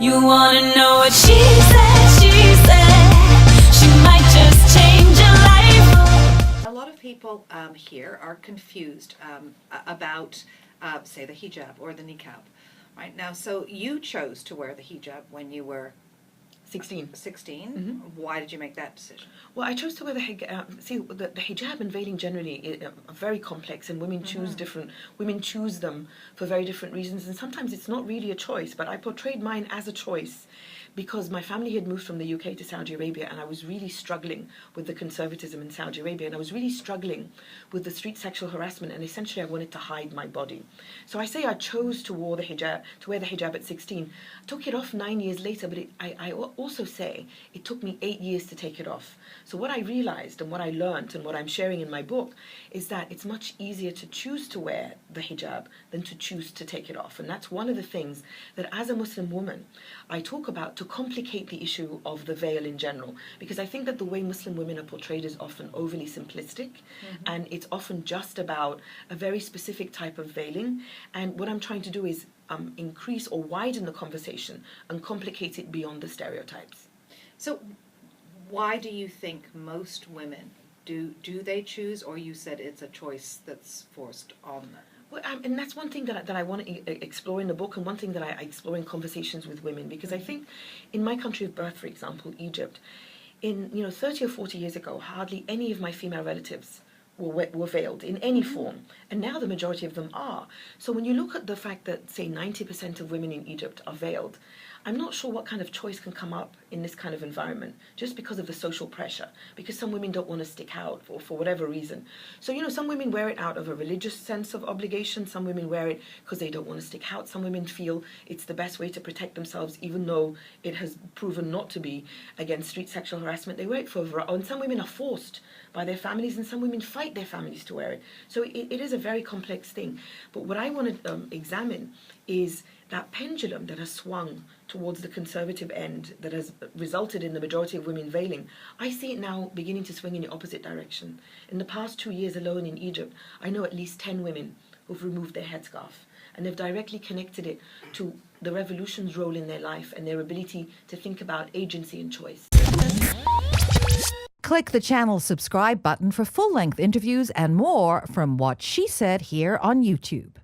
You wanna know what she said, she might just change your life. A lot of people here are confused about, say, the hijab or the niqab, right? Now, so you chose to wear the hijab when you were 16. 16. Mm-hmm. Why did you make that decision? Well, I chose to wear the hijab. See, the hijab and veiling generally are very complex, and women choose different. Women choose them for very different reasons, and sometimes it's not really a choice. But I portrayed mine as a choice because my family had moved from the UK to Saudi Arabia, and I was really struggling with the conservatism in Saudi Arabia, and I was really struggling with the street sexual harassment, and essentially I wanted to hide my body. So I say I chose to wear the hijab at 16. I took it off 9 years later, but I also say it took me 8 years to take it off. So what I realized and what I learned and what I'm sharing in my book is that it's much easier to choose to wear the hijab than to choose to take it off. And that's one of the things that as a Muslim woman I talk about to complicate the issue of the veil in general, because I think that the way Muslim women are portrayed is often overly simplistic, and it's often just about a very specific type of veiling. And what I'm trying to do is increase or widen the conversation and complicate it beyond the stereotypes. So why do you think most women do they choose, or you said it's a choice that's forced on them? Well, and that's one thing that I want to explore in the book, and one thing that I explore in conversations with women, because I think in my country of birth, for example, Egypt, in 30 or 40 years ago, hardly any of my female relatives were veiled in any form, and now the majority of them are. So when you look at the fact that, say, 90% of women in Egypt are veiled, I'm not sure what kind of choice can come up in this kind of environment, just because of the social pressure, because some women don't want to stick out for whatever reason. So, some women wear it out of a religious sense of obligation, some women wear it because they don't want to stick out, some women feel it's the best way to protect themselves, even though it has proven not to be against street sexual harassment. They wear it and some women are forced by their families, and some women fight their families to wear it. So it is a very complex thing. But what I want to examine is that pendulum that has swung towards the conservative end, that has resulted in the majority of women veiling. I see it now beginning to swing in the opposite direction. In the past 2 years alone in Egypt, I know at least 10 women who've removed their headscarf, and they've directly connected it to the revolution's role in their life and their ability to think about agency and choice. Click the channel subscribe button for full-length interviews and more from What She Said here on YouTube.